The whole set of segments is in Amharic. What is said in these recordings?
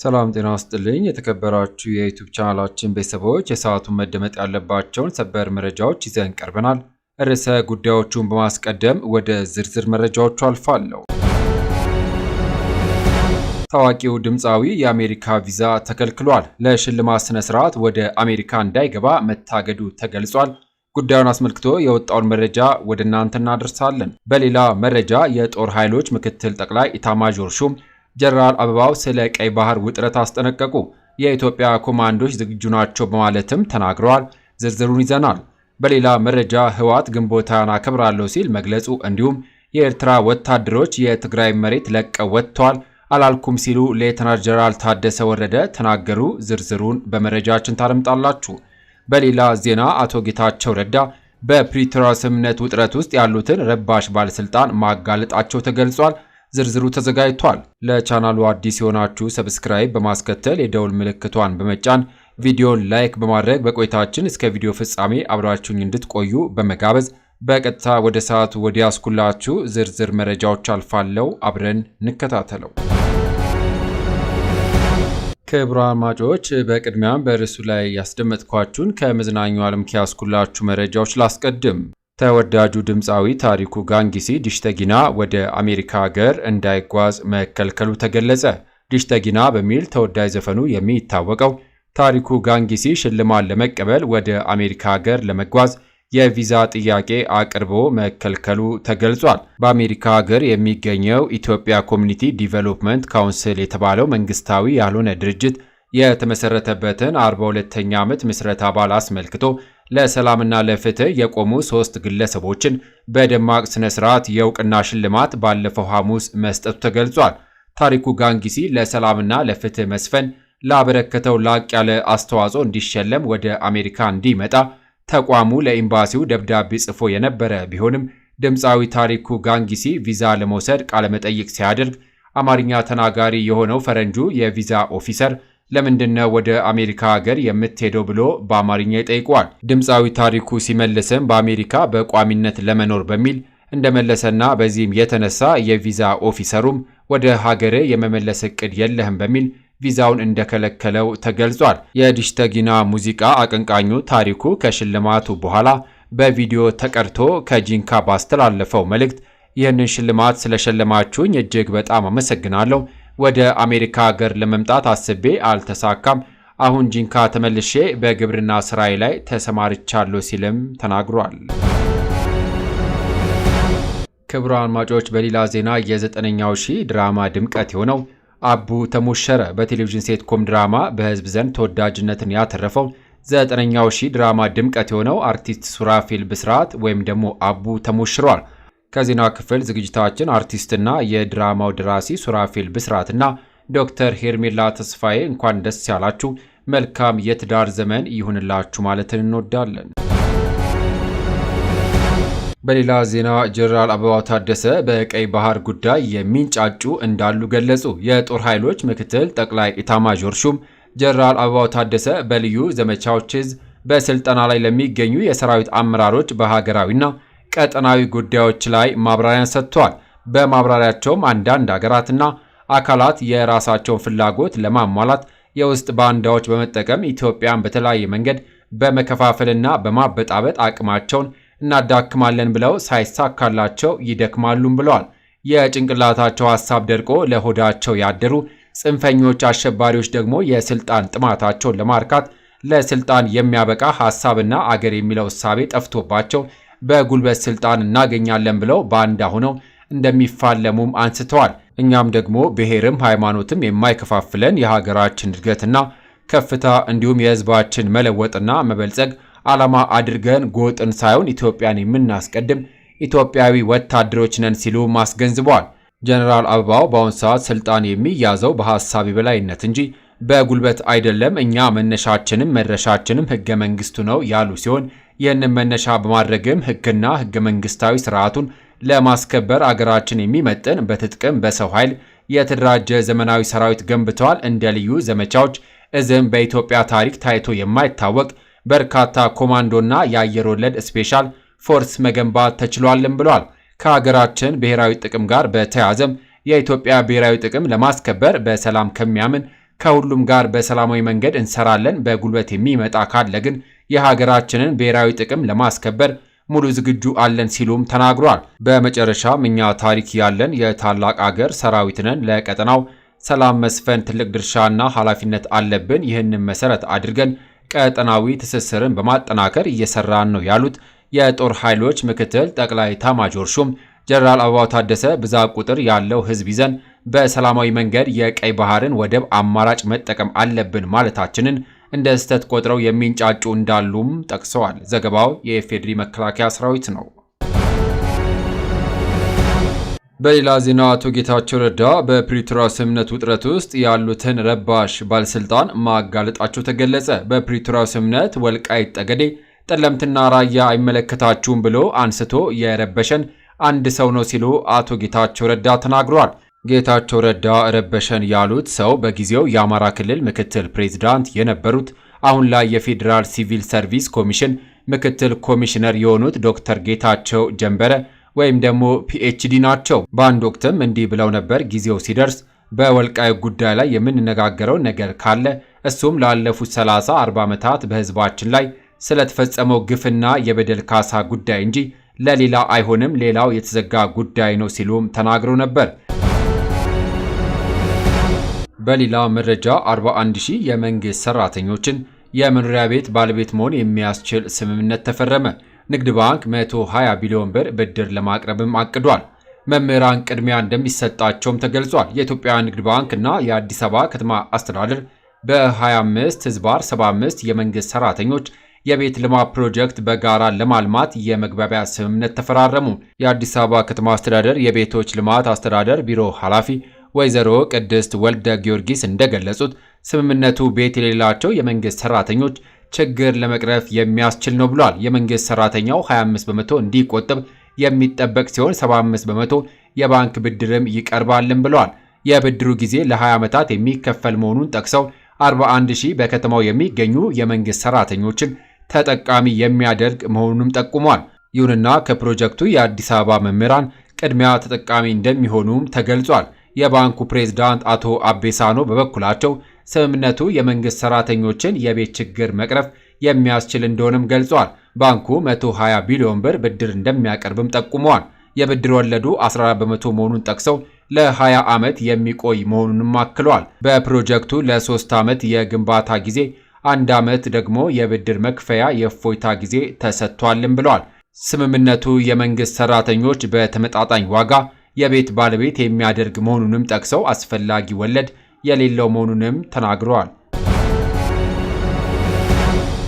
ሰላም ጤና ይስጥልኝ የተከበራችሁ የዩቲዩብ ቻናላችን ቤተሰቦች የሰዓቱን መደመጥ ያለባቸውን ሰበር መረጃዎች ይዘን ቀርበናል። ርዕሰ ጉዳዮቹን በማስቀደም ወደ ዝርዝር መረጃዎቹ አልፋለሁ። ታዋቂው ድምፃዊ የአሜሪካ ቪዛ ተከልክሏል። ለሽልማት ስነ ስርዓት ወደ አሜሪካ እንዳይገባ መታገዱ ተገልጿል። ጉዳዩን አስመልክቶ የወጣውን መረጃ ወደ እናንተ እናደርሳለን። በሌላ መረጃ የጦር ኃይሎች ምክትል ጠቅላይ ኢታማዦር ሹም ጀነራል አበባው ስለ ቀይ ባህር ውጥረት አስጠነቀቁ። የኢትዮጵያ ኮማንዶች ዝግጁ ናቸው በማለትም ተናግረዋል። ዝርዝሩን ይዘናል። በሌላ መረጃ ህወሓት ግንቦታን አከብራለሁ ሲል መግለጹ፣ እንዲሁም የኤርትራ ወታደሮች የትግራይ መሬት ለቀው ወጥተዋል አላልኩም ሲሉ ሌተናል ጀነራል ታደሰ ወረደ ተናገሩ። ዝርዝሩን በመረጃችን ታደምጣላችሁ። በሌላ ዜና አቶ ጌታቸው ረዳ በፕሪቶሪያ ስምምነት ውጥረት ውስጥ ያሉትን ረባሽ ባለስልጣን ማጋለጣቸው ተገልጿል። ዝርዝሩ ተዘጋጅቷል። ለቻናሉ አዲስ የሆናችሁ ሰብስክራይብ በማስከተል የደውል ምልክቷን በመጫን ቪዲዮን ላይክ በማድረግ በቆይታችን እስከ ቪዲዮ ፍጻሜ አብራችሁኝ እንድትቆዩ በመጋበዝ በቀጥታ ወደ ሰዓቱ ወዲያስኩላችሁ ዝርዝር መረጃዎች አልፋለሁ። አብረን እንከታተለው። ክቡራን አድማጮች፣ በቅድሚያም በርዕሱ ላይ ያስደመጥኳችሁን ከመዝናኛው ዓለም ከያስኩላችሁ መረጃዎች ላስቀድም። ተወዳጁ ድምፃዊ ታሪኩ ጋንጊሲ ዲሽተጊና ወደ አሜሪካ ሀገር እንዳይጓዝ መከልከሉ ተገለጸ። ዲሽተጊና በሚል ተወዳጅ ዘፈኑ የሚታወቀው ታሪኩ ጋንጊሲ ሽልማት ለመቀበል ወደ አሜሪካ ሀገር ለመጓዝ የቪዛ ጥያቄ አቅርቦ መከልከሉ ተገልጿል። በአሜሪካ ሀገር የሚገኘው ኢትዮጵያ ኮሚኒቲ ዲቨሎፕመንት ካውንስል የተባለው መንግስታዊ ያልሆነ ድርጅት የተመሰረተበትን 42ኛ ዓመት ምስረታ በዓል አስመልክቶ ለሰላምና ለፍትህ የቆሙ 3 ግለሰቦችን በደማቅ ስነ ስርዓት የእውቅና ሽልማት ባለፈው ሐሙስ መስጠቱ ተገልጿል። ታሪኩ ጋንጊሲ ለሰላምና ለፍትህ መስፈን ላበረከተው ላቅ ያለ አስተዋጽኦ እንዲሸለም ወደ አሜሪካ እንዲመጣ ተቋሙ ለኤምባሲው ደብዳቤ ጽፎ የነበረ ቢሆንም ድምፃዊ ታሪኩ ጋንጊሲ ቪዛ ለመውሰድ ቃለመጠይቅ ሲያደርግ አማርኛ ተናጋሪ የሆነው ፈረንጁ የቪዛ ኦፊሰር ለምንድነው ወደ አሜሪካ ሀገር የምትሄደው ብሎ በአማርኛ ይጠይቀዋል። ድምፃዊ ታሪኩ ሲመልስም በአሜሪካ በቋሚነት ለመኖር በሚል እንደመለሰና በዚህም የተነሳ የቪዛ ኦፊሰሩም ወደ ሀገር የመመለስ እቅድ የለህም በሚል ቪዛውን እንደከለከለው ተገልጿል። የዲሽተጊና ሙዚቃ አቀንቃኙ ታሪኩ ከሽልማቱ በኋላ በቪዲዮ ተቀድቶ ከጂንካ ባስተላለፈው መልእክት ይህንን ሽልማት ስለሸለማችሁኝ እጅግ በጣም አመሰግናለሁ። ወደ አሜሪካ ሀገር ለመምጣት አስቤ አልተሳካም። አሁን ጂንካ ተመልሼ በግብርና ስራዬ ላይ ተሰማርቻለሁ ሲልም ተናግሯል። ክቡራን አድማጮች፣ በሌላ ዜና የ9ኛው ሺህ ድራማ ድምቀት የሆነው አቡ ተሞሸረ በቴሌቪዥን ሴትኮም ድራማ በህዝብ ዘንድ ተወዳጅነትን ያተረፈው 9ኛው ሺህ ድራማ ድምቀት የሆነው አርቲስት ሱራፌል ብስራት ወይም ደግሞ አቡ ተሞሽሯል። ከዜና ክፍል ዝግጅታችን አርቲስትና የድራማው ደራሲ ሱራፌል ብስራትና ዶክተር ሄርሜላ ተስፋዬ እንኳን ደስ ያላችሁ፣ መልካም የትዳር ዘመን ይሁንላችሁ ማለትን እንወዳለን። በሌላ ዜና ጀነራል አበባው ታደሰ በቀይ ባህር ጉዳይ የሚንጫጩ እንዳሉ ገለጹ። የጦር ኃይሎች ምክትል ጠቅላይ ኢታማዦር ሹም ጀነራል አበባው ታደሰ በልዩ ዘመቻዎች እዝ በስልጠና ላይ ለሚገኙ የሰራዊት አመራሮች በሀገራዊና ቀጠናዊ ጉዳዮች ላይ ማብራሪያን ሰጥተዋል። በማብራሪያቸውም አንዳንድ ሀገራትና አካላት የራሳቸውን ፍላጎት ለማሟላት የውስጥ ባንዳዎች በመጠቀም ኢትዮጵያን በተለያየ መንገድ በመከፋፈልና በማበጣበጥ አቅማቸውን እናዳክማለን ብለው ሳይሳካላቸው ይደክማሉም ብለዋል። የጭንቅላታቸው ሐሳብ ደርቆ ለሆዳቸው ያደሩ ጽንፈኞች አሸባሪዎች ደግሞ የስልጣን ጥማታቸውን ለማርካት ለስልጣን የሚያበቃ ሐሳብና አገር የሚለው እሳቤ ጠፍቶባቸው በጉልበት ስልጣን እናገኛለን ብለው ባንዳ ሆነው እንደሚፋለሙም አንስተዋል። እኛም ደግሞ ብሔርም ሃይማኖትም የማይከፋፍለን የሀገራችን እድገትና ከፍታ እንዲሁም የሕዝባችን መለወጥና መበልጸግ ዓላማ አድርገን ጎጥን ሳይሆን ኢትዮጵያን የምናስቀድም ኢትዮጵያዊ ወታደሮች ነን ሲሉ አስገንዝበዋል። ጀነራል አበባው በአሁኑ ሰዓት ስልጣን የሚያዘው በሐሳብ የበላይነት እንጂ በጉልበት አይደለም፣ እኛ መነሻችንም መድረሻችንም ህገ መንግስቱ ነው ያሉ ሲሆን ይህንን መነሻ በማድረግም ህግና ህገ መንግስታዊ ስርዓቱን ለማስከበር አገራችን የሚመጥን በትጥቅም በሰው ኃይል የተደራጀ ዘመናዊ ሰራዊት ገንብተዋል። እንደ ልዩ ዘመቻዎች እዝም በኢትዮጵያ ታሪክ ታይቶ የማይታወቅ በርካታ ኮማንዶና የአየር ወለድ ስፔሻል ፎርስ መገንባት ተችሏልም ብለዋል። ከሀገራችን ብሔራዊ ጥቅም ጋር በተያያዘም የኢትዮጵያ ብሔራዊ ጥቅም ለማስከበር በሰላም ከሚያምን ከሁሉም ጋር በሰላማዊ መንገድ እንሰራለን። በጉልበት የሚመጣ ካለ ግን የሀገራችንን ብሔራዊ ጥቅም ለማስከበር ሙሉ ዝግጁ አለን ሲሉም ተናግሯል። በመጨረሻም እኛ ታሪክ ያለን የታላቅ አገር ሰራዊት ነን። ለቀጠናው ሰላም መስፈን ትልቅ ድርሻና ኃላፊነት አለብን። ይህንን መሰረት አድርገን ቀጠናዊ ትስስርን በማጠናከር እየሰራን ነው ያሉት የጦር ኃይሎች ምክትል ጠቅላይ ኤታማዦር ሹም ጀነራል አበባው ታደሰ ብዛት ቁጥር ያለው ህዝብ ይዘን በሰላማዊ መንገድ የቀይ ባህርን ወደብ አማራጭ መጠቀም አለብን ማለታችንን እንደ ስህተት ቆጥረው የሚንጫጩ እንዳሉም ጠቅሰዋል። ዘገባው የኢፌዴሪ መከላከያ ሰራዊት ነው። በሌላ ዜና አቶ ጌታቸው ረዳ በፕሪቶሪያ ስምምነት ውጥረት ውስጥ ያሉትን ረባሽ ባለስልጣን ማጋለጣቸው ተገለጸ። በፕሪቶሪያ ስምምነት ወልቃይት ጠገዴ፣ ጠለምትና ራያ አይመለከታችሁም ብሎ አንስቶ የረበሸን አንድ ሰው ነው ሲሉ አቶ ጌታቸው ረዳ ተናግረዋል። ጌታቸው ረዳ ረበሸን ያሉት ሰው በጊዜው የአማራ ክልል ምክትል ፕሬዝዳንት የነበሩት አሁን ላይ የፌዴራል ሲቪል ሰርቪስ ኮሚሽን ምክትል ኮሚሽነር የሆኑት ዶክተር ጌታቸው ጀንበረ ወይም ደግሞ ፒኤችዲ ናቸው። በአንድ ወቅትም እንዲህ ብለው ነበር። ጊዜው ሲደርስ በወልቃይት ጉዳይ ላይ የምንነጋገረው ነገር ካለ እሱም ላለፉት 30-40 ዓመታት በህዝባችን ላይ ስለተፈጸመው ግፍና የበደል ካሳ ጉዳይ እንጂ ለሌላ አይሆንም፣ ሌላው የተዘጋ ጉዳይ ነው ሲሉም ተናግረው ነበር። በሌላ መረጃ 41,000 የመንግስት ሰራተኞችን የመኖሪያ ቤት ባለቤት መሆን የሚያስችል ስምምነት ተፈረመ። ንግድ ባንክ 120 ቢሊዮን ብር ብድር ለማቅረብም አቅዷል። መምህራን ቅድሚያ እንደሚሰጣቸውም ተገልጿል። የኢትዮጵያ ንግድ ባንክ እና የአዲስ አበባ ከተማ አስተዳደር በ25/75 የመንግስት ሰራተኞች የቤት ልማት ፕሮጀክት በጋራ ለማልማት የመግባቢያ ስምምነት ተፈራረሙ። የአዲስ አበባ ከተማ አስተዳደር የቤቶች ልማት አስተዳደር ቢሮ ኃላፊ ወይዘሮ ቅድስት ወልደ ጊዮርጊስ እንደገለጹት ስምምነቱ ቤት የሌላቸው የመንግስት ሰራተኞች ችግር ለመቅረፍ የሚያስችል ነው ብሏል። የመንግስት ሰራተኛው 25 በመቶ እንዲቆጥብ የሚጠበቅ ሲሆን 75 በመቶ የባንክ ብድርም ይቀርባልን ብለዋል። የብድሩ ጊዜ ለ20 ዓመታት የሚከፈል መሆኑን ጠቅሰው 41,000 በከተማው የሚገኙ የመንግስት ሰራተኞችን ተጠቃሚ የሚያደርግ መሆኑንም ጠቁሟል። ይሁንና ከፕሮጀክቱ የአዲስ አበባ መምህራን ቅድሚያ ተጠቃሚ እንደሚሆኑም ተገልጿል። የባንኩ ፕሬዝዳንት አቶ አቤሳኖ በበኩላቸው ስምምነቱ የመንግስት ሰራተኞችን የቤት ችግር መቅረፍ የሚያስችል እንደሆነም ገልጿል። ባንኩ 120 ቢሊዮን ብር ብድር እንደሚያቀርብም ጠቁመዋል። የብድር ወለዱ 14 በመቶ መሆኑን ጠቅሰው ለ20 ዓመት የሚቆይ መሆኑንም አክለዋል። በፕሮጀክቱ ለ3 ዓመት የግንባታ ጊዜ፣ 1 ዓመት ደግሞ የብድር መክፈያ የእፎይታ ጊዜ ተሰጥቷልም ብለዋል። ስምምነቱ የመንግስት ሰራተኞች በተመጣጣኝ ዋጋ የቤት ባለቤት የሚያደርግ መሆኑንም ጠቅሰው አስፈላጊ ወለድ የሌለው መሆኑንም ተናግረዋል።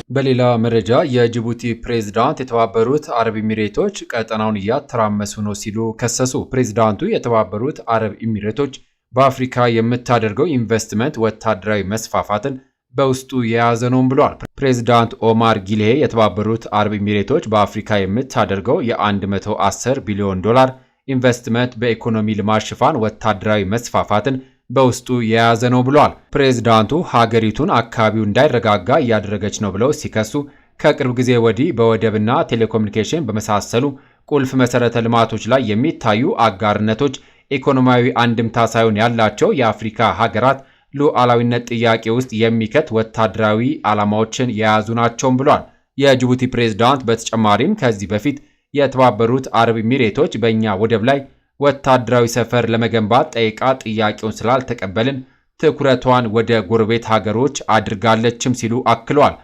በሌላ መረጃ የጅቡቲ ፕሬዝዳንት የተባበሩት አረብ ኤሚሬቶች ቀጠናውን እያተራመሱ ነው ሲሉ ከሰሱ። ፕሬዝዳንቱ የተባበሩት አረብ ኤሚሬቶች በአፍሪካ የምታደርገው ኢንቨስትመንት ወታደራዊ መስፋፋትን በውስጡ የያዘ ነው ብለዋል። ፕሬዝዳንት ኦማር ጊሌ የተባበሩት አረብ ኤሚሬቶች በአፍሪካ የምታደርገው የ110 ቢሊዮን ዶላር ኢንቨስትመንት በኢኮኖሚ ልማት ሽፋን ወታደራዊ መስፋፋትን በውስጡ የያዘ ነው ብለዋል። ፕሬዝዳንቱ ሀገሪቱን አካባቢው እንዳይረጋጋ እያደረገች ነው ብለው ሲከሱ ከቅርብ ጊዜ ወዲህ በወደብና ቴሌኮሙኒኬሽን በመሳሰሉ ቁልፍ መሰረተ ልማቶች ላይ የሚታዩ አጋርነቶች ኢኮኖሚያዊ አንድምታ ሳይሆን ያላቸው የአፍሪካ ሀገራት ሉዓላዊነት ጥያቄ ውስጥ የሚከት ወታደራዊ ዓላማዎችን የያዙ ናቸውም ብለዋል። የጅቡቲ ፕሬዝዳንት በተጨማሪም ከዚህ በፊት የተባበሩት አረብ ኤሚሬቶች በእኛ ወደብ ላይ ወታደራዊ ሰፈር ለመገንባት ጠይቃ ጥያቄውን ስላልተቀበልን ትኩረቷን ወደ ጎረቤት ሀገሮች አድርጋለችም ሲሉ አክለዋል።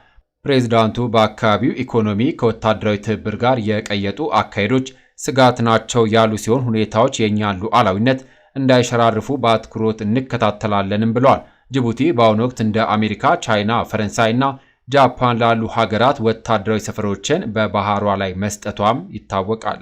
ፕሬዝዳንቱ በአካባቢው ኢኮኖሚ ከወታደራዊ ትብብር ጋር የቀየጡ አካሄዶች ስጋት ናቸው ያሉ ሲሆን ሁኔታዎች የእኛን ሉዓላዊነት እንዳይሸራርፉ በአትኩሮት እንከታተላለንም ብለዋል። ጅቡቲ በአሁኑ ወቅት እንደ አሜሪካ፣ ቻይና፣ ፈረንሳይና ጃፓን ላሉ ሀገራት ወታደራዊ ሰፈሮችን በባህሯ ላይ መስጠቷም ይታወቃል።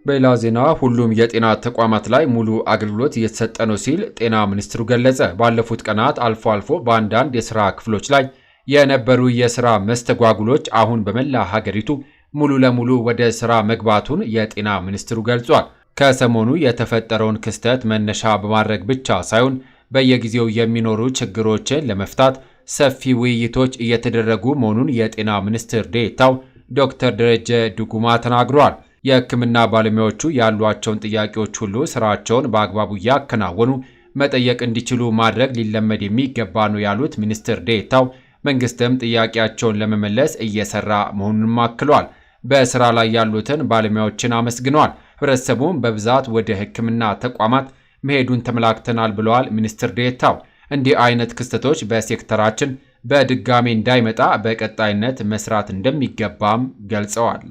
በሌላ ዜና ሁሉም የጤና ተቋማት ላይ ሙሉ አገልግሎት እየተሰጠ ነው ሲል ጤና ሚኒስትሩ ገለጸ። ባለፉት ቀናት አልፎ አልፎ በአንዳንድ የሥራ ክፍሎች ላይ የነበሩ የሥራ መስተጓጉሎች አሁን በመላ ሀገሪቱ ሙሉ ለሙሉ ወደ ሥራ መግባቱን የጤና ሚኒስትሩ ገልጿል። ከሰሞኑ የተፈጠረውን ክስተት መነሻ በማድረግ ብቻ ሳይሆን በየጊዜው የሚኖሩ ችግሮችን ለመፍታት ሰፊ ውይይቶች እየተደረጉ መሆኑን የጤና ሚኒስትር ዴኤታው ዶክተር ደረጀ ዱጉማ ተናግረዋል። የሕክምና ባለሙያዎቹ ያሏቸውን ጥያቄዎች ሁሉ ስራቸውን በአግባቡ እያከናወኑ መጠየቅ እንዲችሉ ማድረግ ሊለመድ የሚገባ ነው ያሉት ሚኒስትር ዴኤታው መንግስትም ጥያቄያቸውን ለመመለስ እየሰራ መሆኑን አክለዋል። በስራ ላይ ያሉትን ባለሙያዎችን አመስግነዋል። ህብረተሰቡም በብዛት ወደ ሕክምና ተቋማት መሄዱን ተመላክተናል ብለዋል ሚኒስትር ዴኤታው። እንዲህ አይነት ክስተቶች በሴክተራችን በድጋሚ እንዳይመጣ በቀጣይነት መስራት እንደሚገባም ገልጸዋል።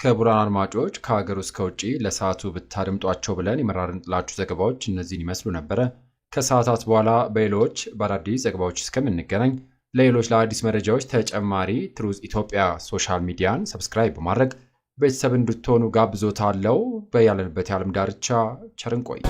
ክቡራን አድማጮች ከሀገር ውስጥ ከውጭ ለሰዓቱ ብታደምጧቸው ብለን የመራርንላችሁ ዘገባዎች እነዚህን ይመስሉ ነበረ። ከሰዓታት በኋላ በሌሎች በአዳዲስ ዘገባዎች እስከምንገናኝ ለሌሎች ለአዲስ መረጃዎች ተጨማሪ ትሩዝ ኢትዮጵያ ሶሻል ሚዲያን ሰብስክራይብ በማድረግ ቤተሰብ እንድትሆኑ ጋብዞታለሁ። በያለንበት የዓለም ዳርቻ ቸር እንቆይ።